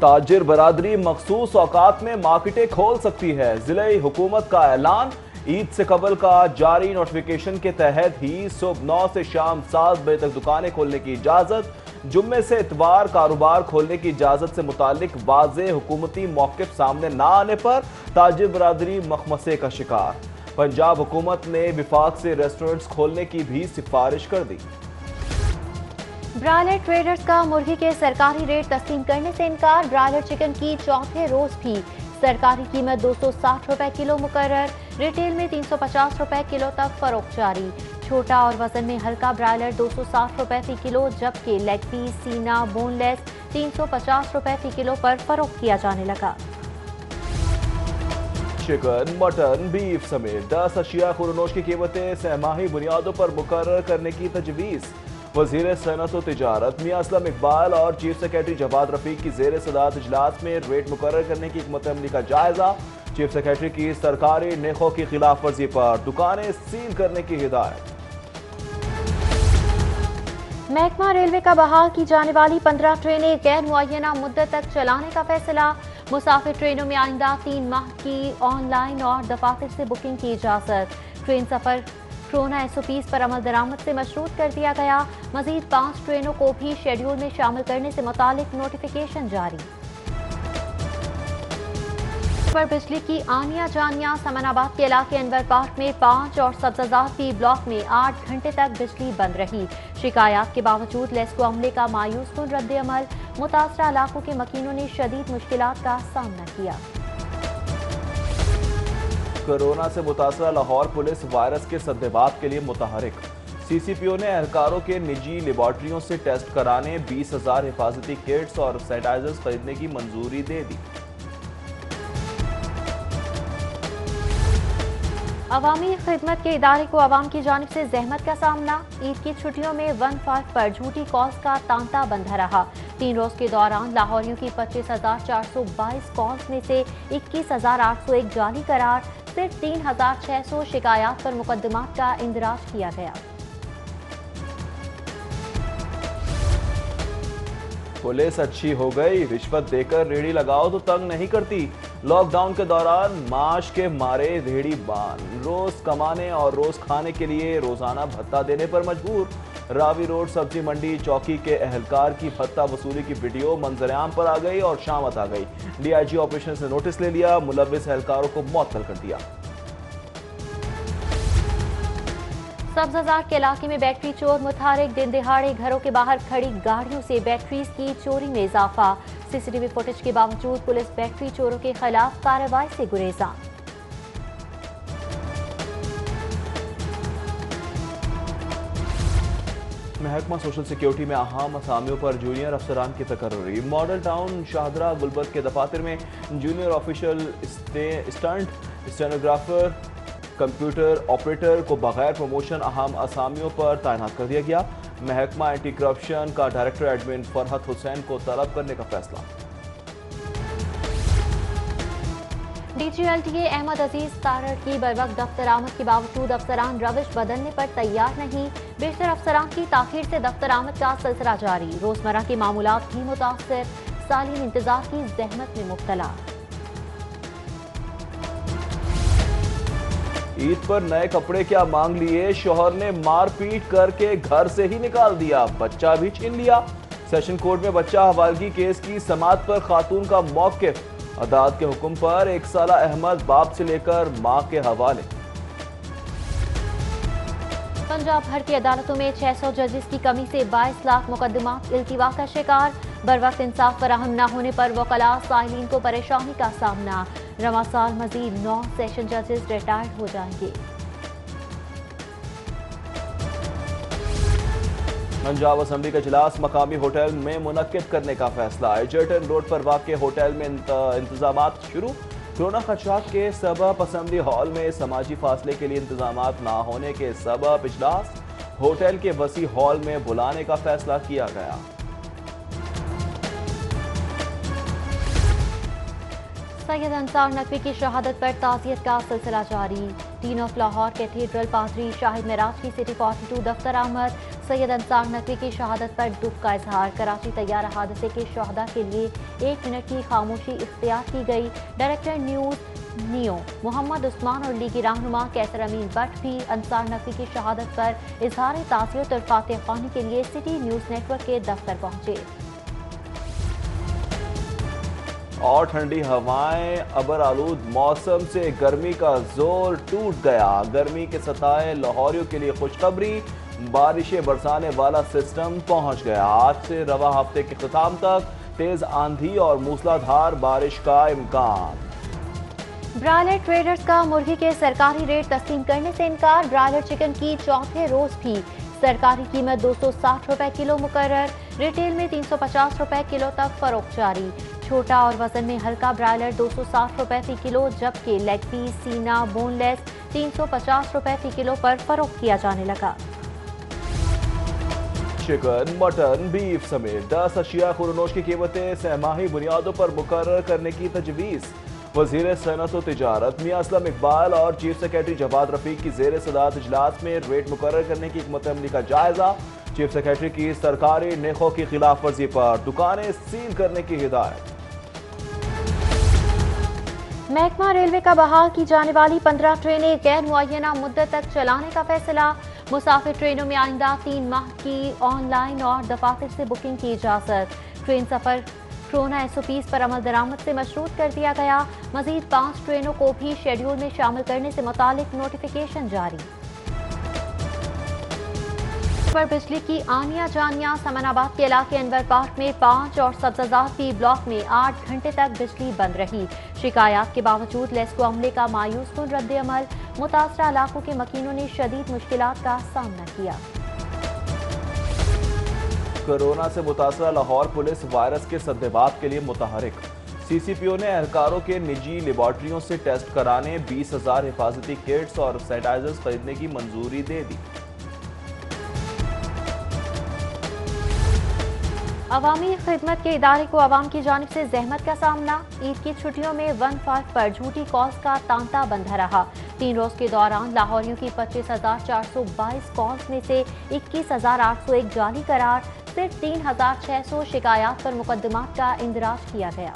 تاجر برادری مخصوص اوقات میں مارکیٹیں کھول سکتی ہے، ضلعی حکومت کا اعلان۔ عید سے قبل کا جاری نوٹیفیکیشن کے تحت ہی صبح 9 سے شام 7 بجے تک دکانیں کھولنے کی اجازت۔ جمعے سے اتوار کاروبار کھولنے کی اجازت سے متعلق واضح حکومتی موقف سامنے نہ آنے پر تاجر برادری مخمصے کا شکار۔ پنجاب حکومت نے وفاق سے ریسٹورنٹس کھولنے کی بھی سفارش کر دی۔ برائلر ٹریڈرز کا مرغی کے سرکاری ریٹ تسلیم کرنے سے انکار۔ برائلر چکن کی چوتھے روز بھی سرکاری قیمت 260 روپے کلو مقرر، ریٹیل میں 350 روپے کلو تک فروخت جاری۔ چھوٹا اور وزن میں ہلکا برائلر 260 روپے فی کلو، جبکہ لیگ پیس، سینہ، بون لیس 350 روپے فی کلو پر فروخت کیا جانے لگا۔ چکن، مٹن، بیف سمیت 10 اشیاء خوردنوش کی قیمتیں سہ ماہی بنیادوں پر مقرر کرنے کی تجویز۔ وزیر صنعت و تجارت میاں اسلم اقبال اور چیف سیکریٹری جواد رفیق کی زیر صدارت اجلاس میں ریٹ مقرر کرنے کی حکمت عملی کا جائزہ۔ چیف سیکریٹری کی سرکاری نیخوں کی خلاف ورزی پر دکانیں سیل کرنے کی ہدایت۔ محکمہ ریلوے کا بحال کی جانے والی 15 ٹرینیں غیر معینہ مدت تک چلانے کا فیصلہ۔ مسافر ٹرینوں میں آئندہ 3 ماہ کی آن لائن اور دفاتر سے بکنگ کی اجازت۔ ٹرین سفر کرونا SOPs پر عمل درآمد سے مشروط کر دیا گیا۔ مزید 5 ٹرینوں کو بھی شیڈول میں شامل کرنے سے متعلق نوٹیفیکیشن جاری۔ پر بجلی کی آنیا جانیاں، سمن آباد کے علاقے انور پارک میں 5 اور سبززار پی بلاک میں 8 گھنٹے تک بجلی بند رہی۔ شکایات کے باوجود لیسکو عملے کا مایوس کن رد عمل، متاثرہ علاقوں کے مکینوں نے شدید مشکلات کا سامنا کیا۔ کورونا سے متاثرہ لاہور پولیس وائرس کے سدبات کے لیے متحرک۔ CCPO نے اہلکاروں کے نجی لیبارٹریوں سے ٹیسٹ کرانے 20,000 حفاظتی کٹس اور سینیٹائزرز خریدنے کی منظوری دے دی۔ عوامی خدمت کے ادارے کو عوام کی جانب سے زحمت کا سامنا۔ عید کی چھٹیوں میں 15 پر جھوٹی کالز کا تانتا بندھا رہا۔ 3 روز کے دوران لاہوریوں کی 25,422 کالز میں سے 21,801 جعلی قرار، صرف 3,600 شکایات پر مقدمات کا اندراج کیا گیا۔ پولیس اچھی ہو گئی، رشوت دے کر ریڑھی لگاؤ تو تنگ نہیں کرتی۔ لاک ڈاؤن کے دوران معاش کے مارے ریڑھی بان روز کمانے اور روز کھانے کے لیے روزانہ بھتہ دینے پر مجبور۔ راوی روڈ سبزی منڈی چوکی کے اہلکار کی بھتہ وصولی کی ویڈیو منظر عام پر آ گئی اور شامت آ گئی۔ DIG آپریشنز نے نوٹس لے لیا، ملوث اہلکاروں کو معطل کر دیا۔ سبززار کے علاقے میں بیٹری چور متحرک، دن دہاڑے گھروں کے باہر کھڑی گاڑیوں سے بیٹریز کی چوری میں اضافہ۔ CCTV فوٹیج کے باوجود پولیس بیٹری چوروں کے خلاف کارروائی سے گریزاں۔ محکمہ سوشل سیکیورٹی میں اہم اسامیوں پر جونیئر افسران کی تقرری۔ ماڈل ٹاؤن شاہدرہ گلبرگ کے دفاتر میں junior official assistant stenographer computer operator کو بغیر پروموشن اہم اسامیوں پر تعینات کر دیا گیا۔ محکمہ اینٹی کرپشن کا ڈائریکٹر ایڈمن فرحت حسین کو طلب کرنے کا فیصلہ۔ DG LTA احمد عزیز تارڑ کی بروقت دفتر آمد کے باوجود افسران روش بدلنے پر تیار نہیں۔ بیشتر افسران کی تاخیر سے دفتر آمد کا سلسلہ جاری، روزمرہ کے معمولات بھی متاثر، سالین انتظار کی زحمت میں مبتلا۔ عید پر نئے کپڑے کیا مانگ لیے، شوہر نے مار پیٹ کر کے گھر سے ہی نکال دیا، بچہ بھی چھین لیا۔ سیشن کورٹ میں بچہ حوالگی کیس کی سماعت پر خاتون کا موقف، عدالت کے حکم پر 1 سالہ احمد باپ سے لے کر ماں کے حوالے۔ پنجاب بھر کی عدالتوں میں 600 ججز کی کمی سے 22 لاکھ مقدمات التوا کا شکار، بروقت انصاف فراہم نہ ہونے پر وکلاء سائلین کو پریشانی کا سامنا۔ رواں سال مزید 9 سیشن ججز ریٹائرڈ ہو جائیں گے۔ پنجاب اسمبلی کا اجلاس مقامی ہوٹل میں منعقد کرنے کا فیصلہ۔ ایجرٹن روڈ پر واقع ہوٹل میں انتظامات شروع۔ کورونا خدشات کے سبب اسمبلی ہال میں سماجی فاصلے کے لیے انتظامات نہ ہونے کے سبب اجلاس ہوٹل کے وسیع ہال میں بلانے کا فیصلہ کیا گیا۔ سید انصار نقوی کی شہادت پر تعزیت کا سلسلہ جاری۔ ڈین آف لاہور کیتھیڈرل پادری شاہد معراج کی سٹی 42 دفتر آمد، सैयद अंसार नकवी की शहादत पर दुख का इजहार। कराची तैयारा हादसे के शहदा के लिए 1 मिनट की खामोशी इख्तियार की गई। Director news Neo Mohammad Usman और लीगी रहनुमा कैसर अमीन बट भी अंसार नकवी की शहादत पर इजहार ताज़ियत और फातिह ख्वानी के लिए सिटी न्यूज़ नेटवर्क के दफ्तर पहुंचे। और ठंडी हवाएं, अबर आलूद मौसम से गर्मी का जोर टूट गया। गर्मी के सताए लाहौरियों के लिए खुशखबरी, बारिशें बरसाने वाला सिस्टम पहुंच गया। आज से रवा हफ्ते के खिताम तक तेज आंधी और मूसलाधार बारिश का इम्कान। ब्रायलर ट्रेडर्स का मुर्गी के सरकारी रेट तस्लीम करने से इनकार। ब्रायलर चिकन की चौथे रोज भी सरकारी कीमत 260 रुपए किलो मुकर्रर। रिटेल में 350 रुपए किलो तक फरोख्त जारी। छोटा और वजन में हल्का ब्रायलर 260 रुपए फी किलो, जबकि लेग पीस, सीना, बोनलेस 350 रुपए फी किलो पर फरोख्त किया जाने लगा। चिकन, मटन, बीफ समेत 10 अशिया खुरनोश की कीमतें सहमाही बुनियादों पर मुकर्रर करने की तजवीज़। वज़ीर सनअत व तिजारत मियां असलम इकबाल और चीफ सेक्रेटरी जवाद रफीक की ज़ेर सदारत इजलास में रेट मुकर्रर करने की हिकमत अमली का जायजा। चीफ सेक्रेटरी की सरकारी नेखों की खिलाफ वर्जी पर दुकानें सील करने की हिदायत। महकमा रेलवे का बहाल की जाने वाली 15 ट्रेनें गैर मुअय्यना मुद्दत तक चलाने का फैसला। मुसाफिर ट्रेनों में आइंदा 3 माह की ऑनलाइन और दफातर से बुकिंग की इजाज़त। ट्रेन सफ़र कोरोना SOPs पर अमल दरामद से मशरूत कर दिया गया। मजीद 5 ट्रेनों को भी शेड्यूल में शामिल करने से मुतालिक नोटिफिकेशन जारी। पर बिजली की आनिया जानिया। समनाबाद के इलाके अनवर पार्क में 5 और सब्जाजात पी ब्लॉक में 8 घंटे तक बिजली बंद रही। शिकायत के बावजूद लेस्को अमले का मायूस कुन रद्द अमल। मुतासरा इलाकों के मकीनों ने शदीद मुश्किलात का सामना किया। कोरोना से मुतासरा लाहौर पुलिस वायरस के सद्देबात के लिए मुतहरिक। CCPO ने एहलकारों के निजी लेबॉर्ट्रियों से टेस्ट कराने 20,000 हिफाजती किट्स और सैनिटाइजर्स खरीदने की मंजूरी दे दी। अवामी खिदमत के इदारे को अवाम की जानिब से जहमत का सामना। ईद की छुट्टियों में 1-5 पर झूठी कॉल्स का तांता बंधा रहा। 3 रोज के दौरान लाहौरियों की 25,422 कॉल्स में से 21,801 जाली करार। सिर्फ 3,600 शिकायत पर मुकदमात का इंदराज किया गया।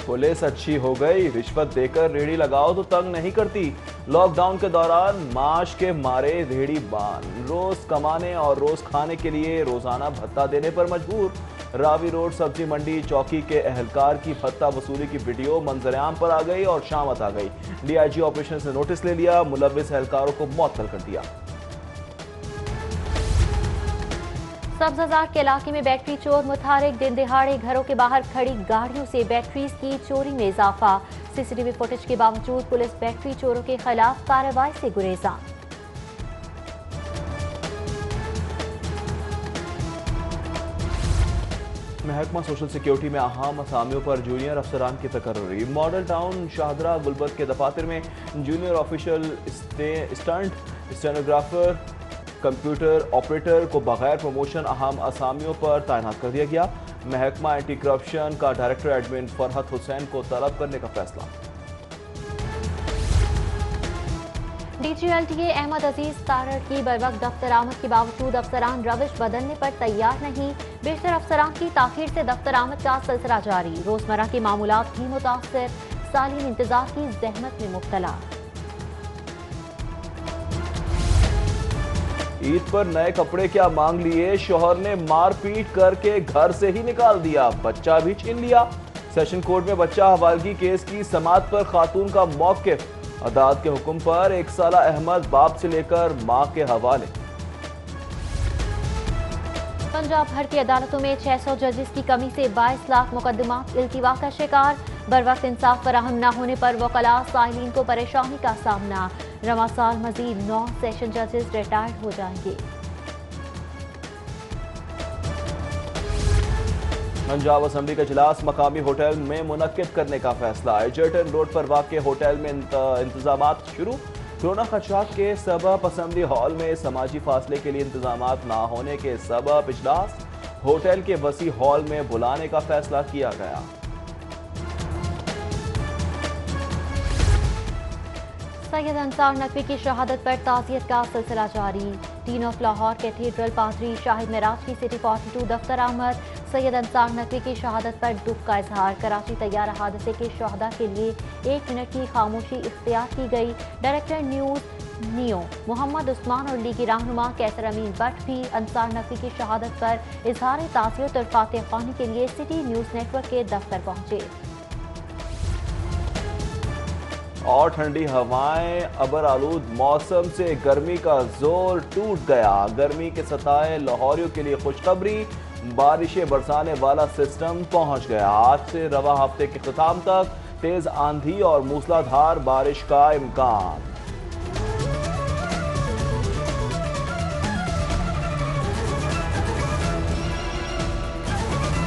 पुलिस अच्छी हो गई, रिश्वत देकर रेहड़ी लगाओ तो तंग नहीं करती। लॉकडाउन के दौरान माश के मारे रेहड़ी बान रोज कमाने और रोज खाने के लिए रोजाना भत्ता देने पर मजबूर। रावी रोड सब्जी मंडी चौकी के एहलकार की भत्ता वसूली की वीडियो मंजरेआम पर आ गई और शामत आ गई। DIG ऑपरेशन से नोटिस ले लिया, मुलव्विस एहलकारों को मुअत्तल कर दिया। सब्जाजार के इलाके में बैटरी चोर मुतहरिक। दिन दिहाड़े घरों के बाहर खड़ी गाड़ियों से बैटरीज की चोरी में इजाफा। CCTV फुटेज के बावजूद पुलिस बैटरी चोरों के खिलाफ कार्रवाई से गुरेजा। महकमा सोशल सिक्योरिटी में अहम असामियों पर जूनियर अफसरान की तकर्री। मॉडल टाउन शाहदरा गुलबर्ग के दफातर में junior official stunt stenographer computer operator को बगैर प्रमोशन अहम असामियों पर तैनात कर दिया गया। महकमा एंटी करप्शन का डायरेक्टर एडमिन फरहत हुसैन को तलब करने का फैसला। DG LTA अहमद अजीज तारड़ की बरवक्त दफ्तर आमद के बावजूद अफसरान रविश बदलने पर तैयार नहीं। बेशतर अफसरान की ताखीर से दफ्तर आमद का सिलसिला जारी। रोजमर्रा के मामूलात भी मुतासर। सालीन इंतजार की जहमत में मुब्तला। ईद पर नए कपड़े क्या मांग लिए, शोहर ने मार पीट करके घर से ही निकाल दिया, बच्चा भी छीन लिया। सेशन कोर्ट में बच्चा हवालगी केस की समाअत पर खातून का मौकिफ। अदालत के हुक्म पर 1 साला अहमद बाप से लेकर मां के हवाले। पंजाब भर की अदालतों में 600 जजेस की कमी से 22 लाख मुकदमात इल्तिवा का शिकार। बरवक्त इंसाफ फराहम न होने पर वकला साइलिन को परेशानी का सामना। रवा साल मजीद 9 सेशन जजेस रिटायर्ड हो जाएंगे। पंजाब असेंबली का इजलास मकामी होटल में मुनक्किद करने का फैसला। एजर्टन रोड पर वाक़ होटल में इंतजामात शुरू। कोरोना खदशात के सबब असेंबली हॉल में समाजी फासले के लिए इंतजामात ना होने के सबब इजलास होटल के वसी हॉल में बुलाने का फैसला किया गया। सैयद अंसार नकवी की शहादत पर ताज़ियत का सिलसिला जारी। डीन ऑफ लाहौर कैथेड्रल पादरी शाहिद मेराज की सिटी 42 दफ्तर आमद। सैयद अंसार नकवी की शहादत पर दुख का इजहार। कराची तैयारा हादसे के शहदा के लिए 1 मिनट की खामोशी इख्तियार की गई। Director news Neo Mohammad Usman और लीगी रहनुमा कैसर अमीन बट भी अंसार नकवी की शहादत पर इजहार ताज़ियत और फातिह ख्वानी के लिए सिटी न्यूज़ नेटवर्क के दफ्तर पहुंचे। और ठंडी हवाएं, अबर आलूद मौसम से गर्मी का जोर टूट गया। गर्मी के सताए लाहौरियों के लिए खुशखबरी, बारिशें बरसाने वाला सिस्टम पहुंच गया। आज से रवा हफ्ते के ख़त्म तक तेज आंधी और मूसलाधार बारिश का इम्कान।